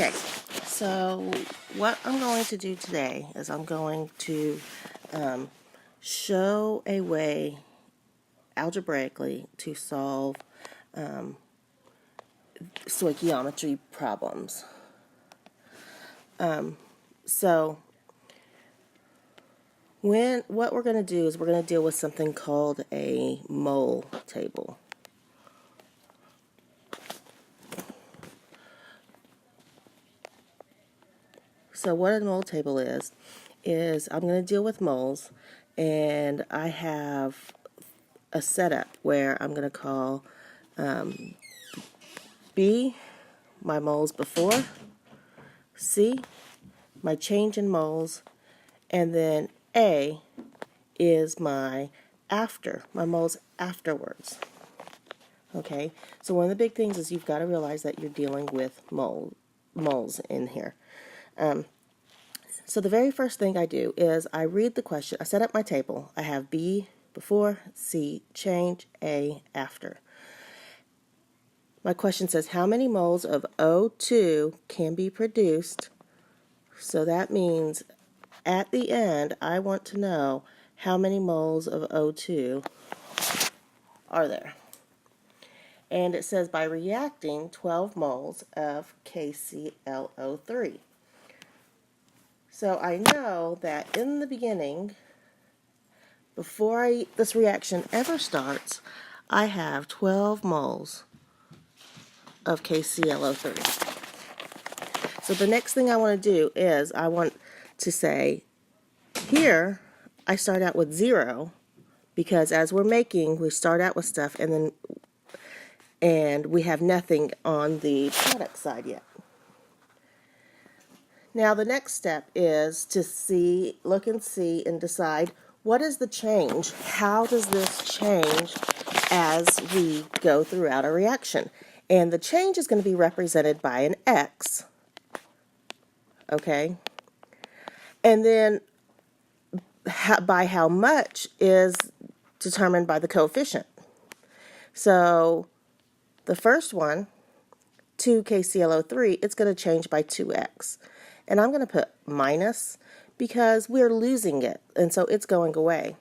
Okay, so what I'm going to do today is I'm going to show a way algebraically to solve stoichiometry problems. So what we're going to do is we're going to deal with something called a mole table. So what a mole table is I'm going to deal with moles, and I have a setup where I'm going to call B my moles before, C my change in moles, and then A is my moles afterwards. Okay, so one of the big things is you've got to realize that you're dealing with moles in here. So the very first thing I do is I read the question. I set up my table. I have B before, C change, A after. My question says how many moles of O2 can be produced. So that means at the end I want to know how many moles of O2 are there. And it says by reacting 12 moles of KClO3. So I know that in the beginning, before this reaction ever starts, I have 12 moles of KClO3. So the next thing I want to do is I want to say, here I start out with 0, because as we're making, we start out with stuff and we have nothing on the product side yet. Now the next step is to look and see and decide what is the change? How does this change as we go throughout a reaction? And the change is going to be represented by an X. Okay? And then by how much is determined by the coefficient. So the first one, 2KClO3, it's going to change by 2x. And I'm going to put minus because we're losing it, and so it's going away.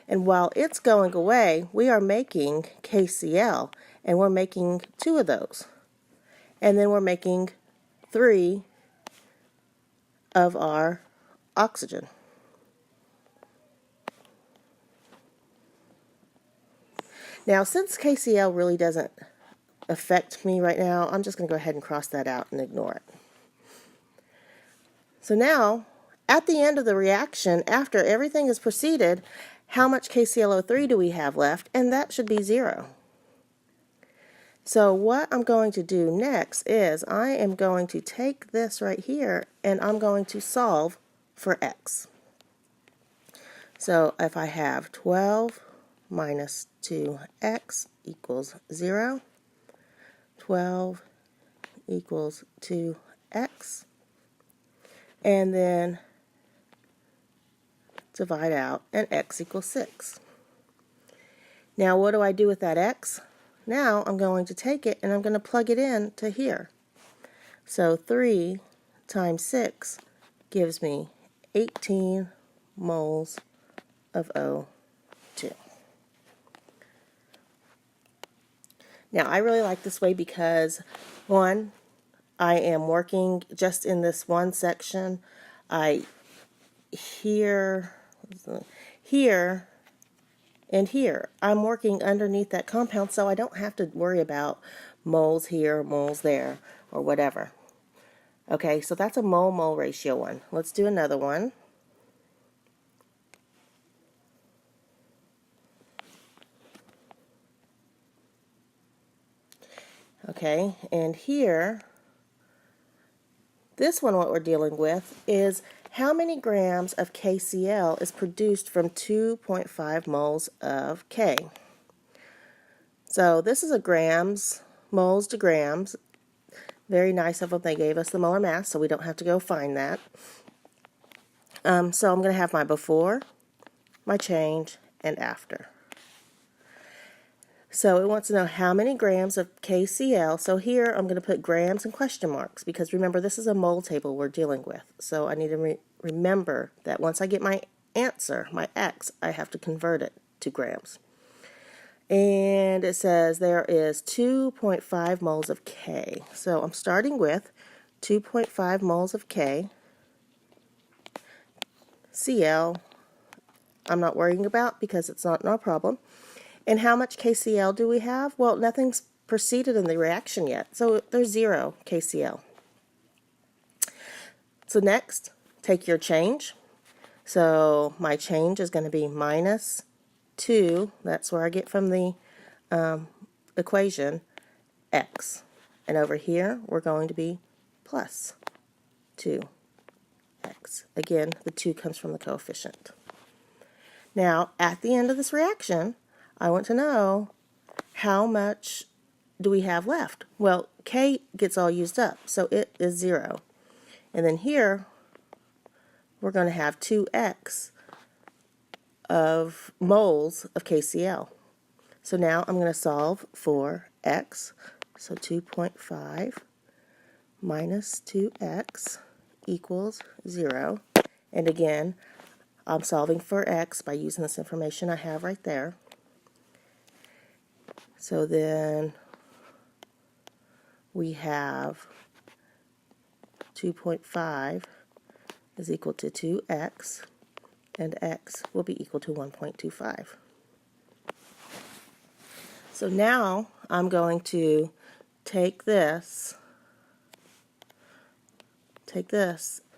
And while it's going away, we are making KCl, and we're making 2 of those. And then we're making 3 of our oxygen. Now, since KCl really doesn't affect me right now, I'm just going to go ahead and cross that out and ignore it. So now, at the end of the reaction, after everything is proceeded, how much KClO3 do we have left? And that should be 0. So what I'm going to do next is I am going to take this right here and I'm going to solve for x. So if I have 12 minus 2x equals 0, 12 equals 2x, and then divide out, and x equals 6. Now what do I do with that x? Now I'm going to take it and I'm going to plug it in to here. So 3 times 6 gives me 18 moles of O2. Now I really like this way because, one, I am working just in this one section. Here and here, I'm working underneath that compound, so I don't have to worry about moles here, moles there, or whatever. Okay, so that's a mole-mole ratio one. Let's do another one. Okay, and here, this one, what we're dealing with is how many grams of KCl is produced from 2.5 moles of K. So this is a grams, moles to grams. Very nice of them. They gave us the molar mass, so we don't have to go find that. So I'm going to have my before, my change, and after. So it wants to know how many grams of KCl. So here I'm going to put grams and question marks because remember this is a mole table we're dealing with. So I need to remember that once I get my answer, my X, I have to convert it to grams. And it says there is 2.5 moles of K. So I'm starting with 2.5 moles of K. Cl, I'm not worrying about because it's not no problem. And how much KCl do we have? Well, nothing's proceeded in the reaction yet, so there's 0 KCl. So next, take your change. So my change is going to be minus 2, that's where I get from the equation, X. And over here, we're going to be plus 2x. Again, the 2 comes from the coefficient. Now, at the end of this reaction, I want to know how much do we have left? Well, K gets all used up, so it is 0. And then here, we're going to have 2x of moles of KCl. So now I'm going to solve for x. So 2.5 minus 2x equals 0. And again, I'm solving for x by using this information I have right there. So then we have 2.5 is equal to 2x, and x will be equal to 1.25. So now I'm going to take this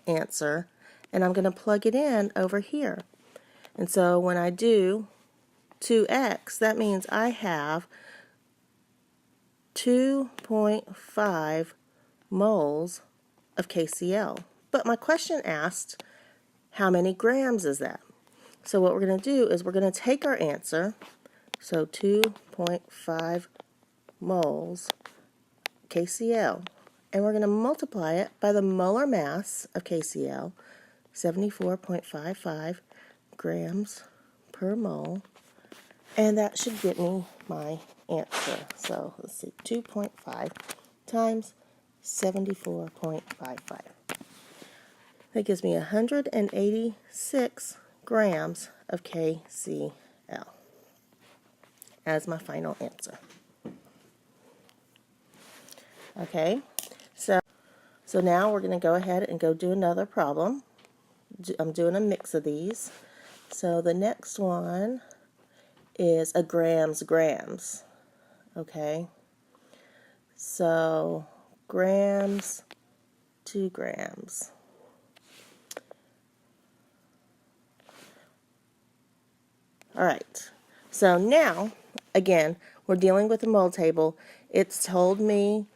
answer, and I'm going to plug it in over here. And so when I do 2x, that means I have 2.5 moles of KCl. But my question asked, how many grams is that? So what we're going to do is we're going to take our answer, so 2.5 moles KCl, and we're going to multiply it by the molar mass of KCl, 74.55 grams per mole, and that should get me my answer. So let's see, 2.5 times 74.55. That gives me 186 grams of KCl as my final answer. Okay, so now we're going to go ahead and go do another problem. I'm doing a mix of these. So the next one is a grams. Okay, so grams, 2 grams. All right, so now, again, we're dealing with the mole table. It's told me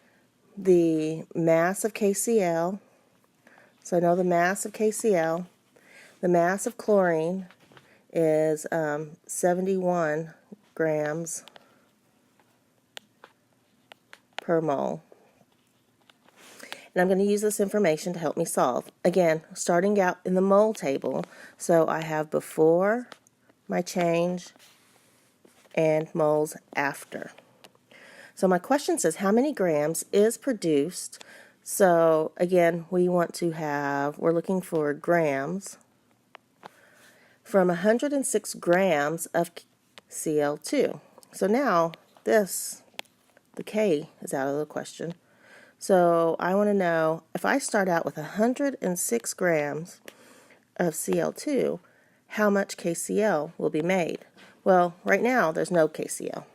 the mass of KCl, so I know the mass of KCl. The mass of chlorine is 71 grams per mole. And I'm going to use this information to help me solve. Again, starting out in the mole table, so I have before my change and moles after. So my question says how many grams is produced. So again, we're looking for grams from 106 grams of Cl2. So now the K is out of the question. So I want to know, if I start out with 106 grams of Cl2, how much KCl will be made? Well, right now there's no KCl.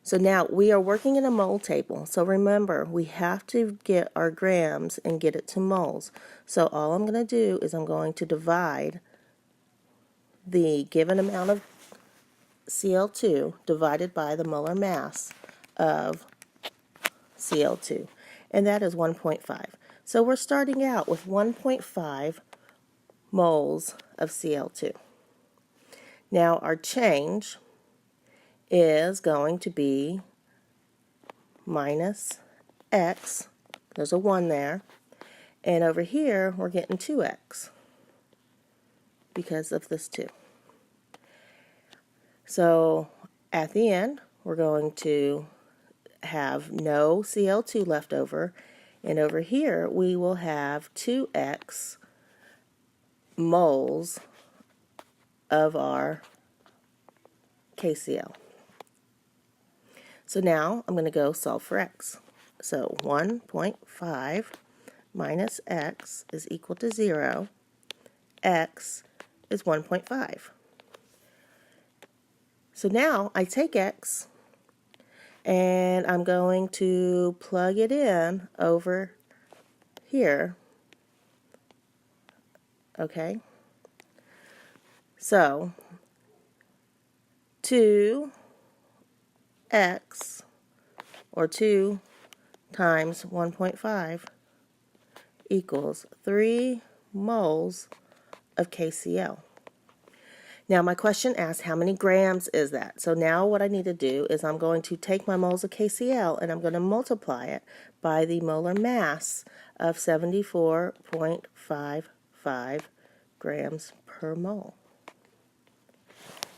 So now we are working in a mole table. So remember, we have to get our grams and get it to moles. So all I'm going to do is I'm going to divide the given amount of Cl2 divided by the molar mass of Cl2, and that is 1.5. So we're starting out with 1.5 moles of Cl2. Now our change is going to be minus x, there's a 1 there, and over here we're getting 2x because of this 2. So At the end, we're going to have no Cl2 left over, and over here we will have 2x moles of our KCl. So now I'm going to go solve for x. So 1.5 minus x is equal to 0. X is 1.5. So now I take x and I'm going to plug it in over here. Okay? So 2x, or 2 times 1.5, equals 3 moles of KCl. Now my question asks how many grams is that? So now what I need to do is I'm going to take my moles of KCl and I'm going to multiply it by the molar mass of 74.55 grams per mole.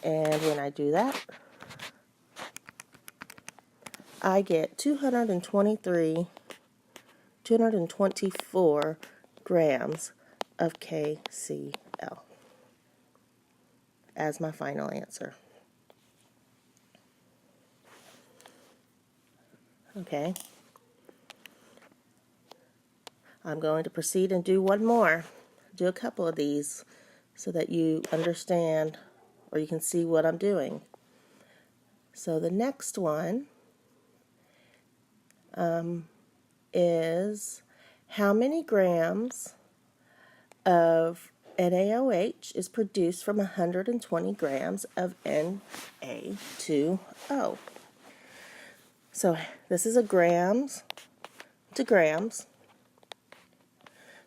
And when I do that, I get 224 grams of KCl as my final answer. Okay. I'm going to proceed and do one more. Do a couple of these so that you understand or you can see what I'm doing. So the next one is how many grams of NaOH is produced from 120 grams of Na2O. So this is a grams to grams.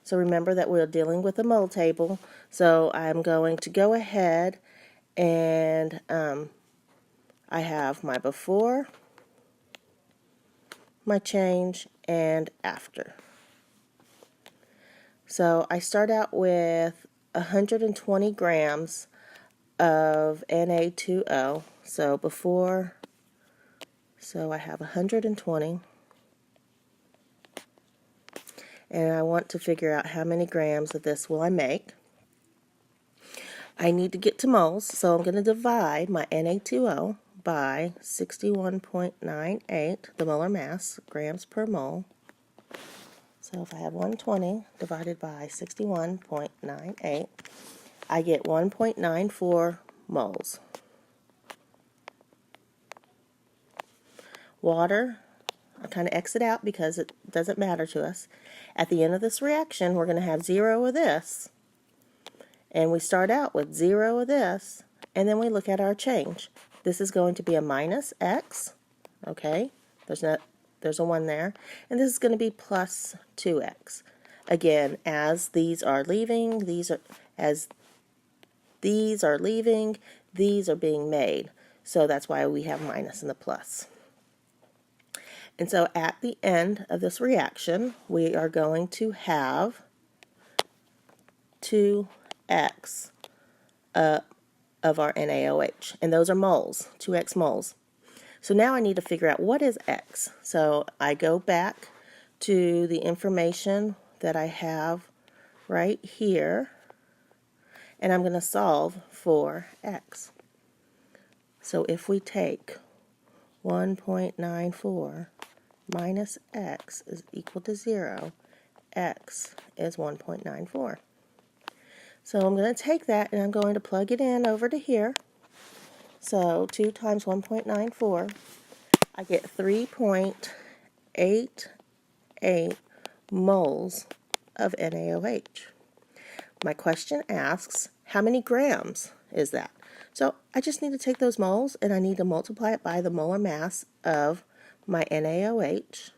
So remember that we're dealing with a mole table. So I'm going to go ahead and I have my before, my change, and after. So I start out with 120 grams of Na2O. So before, so I have 120. And I want to figure out how many grams of this will I make. I need to get to moles, so I'm going to divide my Na2O by 61.98, the molar mass, grams per mole. So if I have 120 divided by 61.98, I get 1.94 moles. Water, I kind of exit out because it doesn't matter to us. At the end of this reaction, we're going to have 0 of this. And we start out with 0 of this, and then we look at our change. This is going to be a minus x, okay? There's a 1 there. And this is going to be plus 2x. Again, as these are leaving, these are being made. So that's why we have minus in the plus. And so at the end of this reaction, we are going to have 2x of our NaOH. And those are moles, 2x moles. So now I need to figure out what is x. So I go back to the information that I have right here, and I'm going to solve for x. So if we take 1.94 minus x is equal to 0, x is 1.94. So I'm going to take that and I'm going to plug it in over to here. So 2 times 1.94, I get 3.88 moles of NaOH. My question asks, how many grams is that? So I just need to take those moles and I need to multiply it by the molar mass of my NaOH.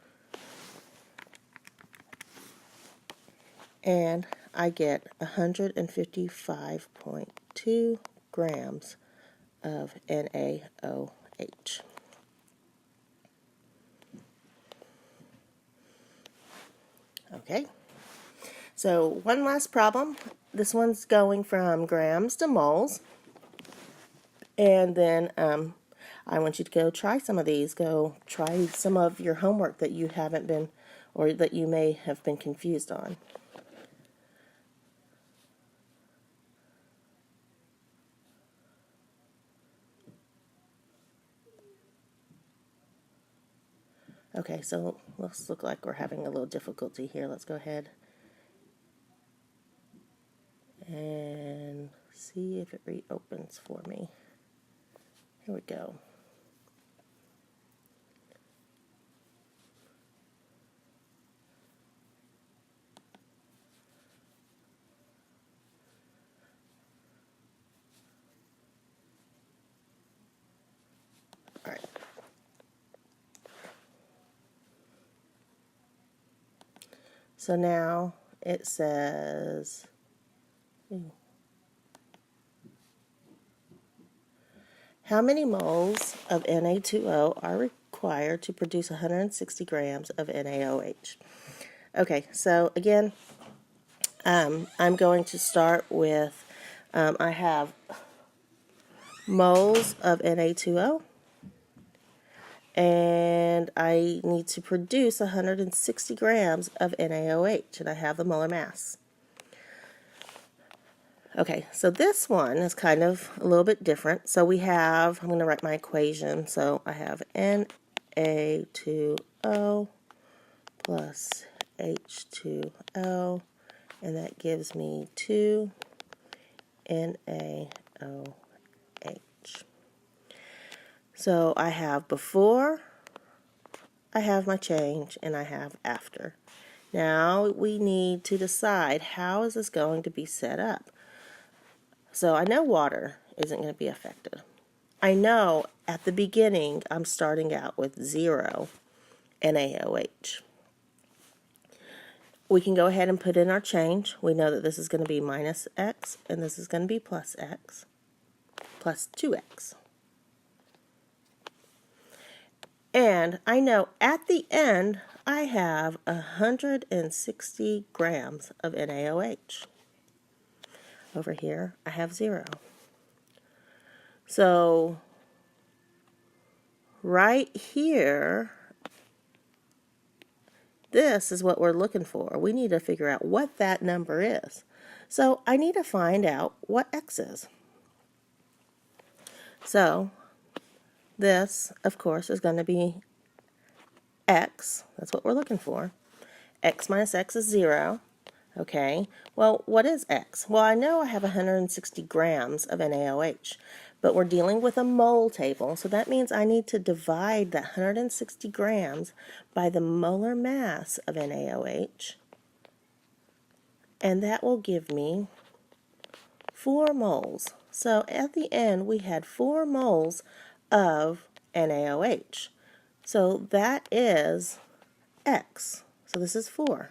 And I get 155.2 grams of NaOH. Okay, so one last problem. This one's going from grams to moles. And then I want you to go try some of these. Go try some of your homework that you haven't been, or that you may have been confused on. Okay, so let's look like we're having a little difficulty here. Let's go ahead and see if it reopens for me. Here we go. All right. So now it says, how many moles of Na2O are required to produce 160 grams of NaOH? Okay, so again, I'm going to start with, I have moles of Na2O, and I need to produce 160 grams of NaOH, and I have the molar mass. Okay, so this one is kind of a little bit different. So we have, I'm going to write my equation. So I have Na2O plus H2O, and that gives me 2 NaOH. So I have before, I have my change, and I have after. Now we need to decide how is this going to be set up. So I know water isn't going to be affected. I know at the beginning I'm starting out with 0 NaOH. We can go ahead and put in our change. We know that this is going to be minus x, and this is going to be plus x, plus 2x. And I know at the end I have 160 grams of NaOH. Over here I have 0. So right here, this is what we're looking for. We need to figure out what that number is. So I need to find out what x is. So this, of course, is going to be x. That's what we're looking for. X minus x is 0. Okay, well, what is x? Well, I know I have 160 grams of NaOH, but we're dealing with a mole table, so that means I need to divide that 160 grams by the molar mass of NaOH, and that will give me 4 moles. So at the end, we had 4 moles of NaOH. So that is x. So this is 4.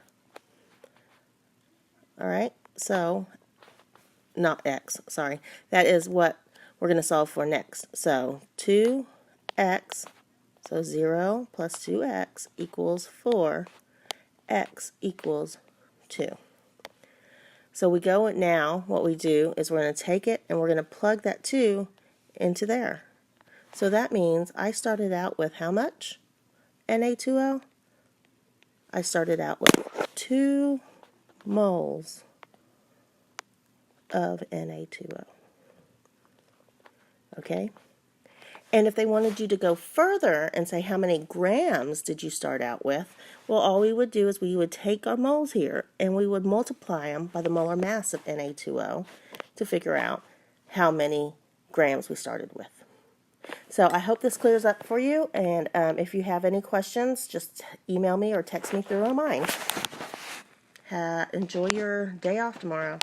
All right, so not x, sorry. That is what we're going to solve for next. So 2x, so 0 plus 2x equals 4, x equals 2. So we go now, what we do is we're going to take it and we're going to plug that 2 into there. So that means I started out with how much Na2O? I started out with 2 moles of Na2O. Okay? And if they wanted you to go further and say how many grams did you start out with, well, all we would do is we would take our moles here and we would multiply them by the molar mass of Na2O to figure out how many grams we started with. So I hope this clears up for you, and if you have any questions, just email me or text me through mine. Enjoy your day off tomorrow.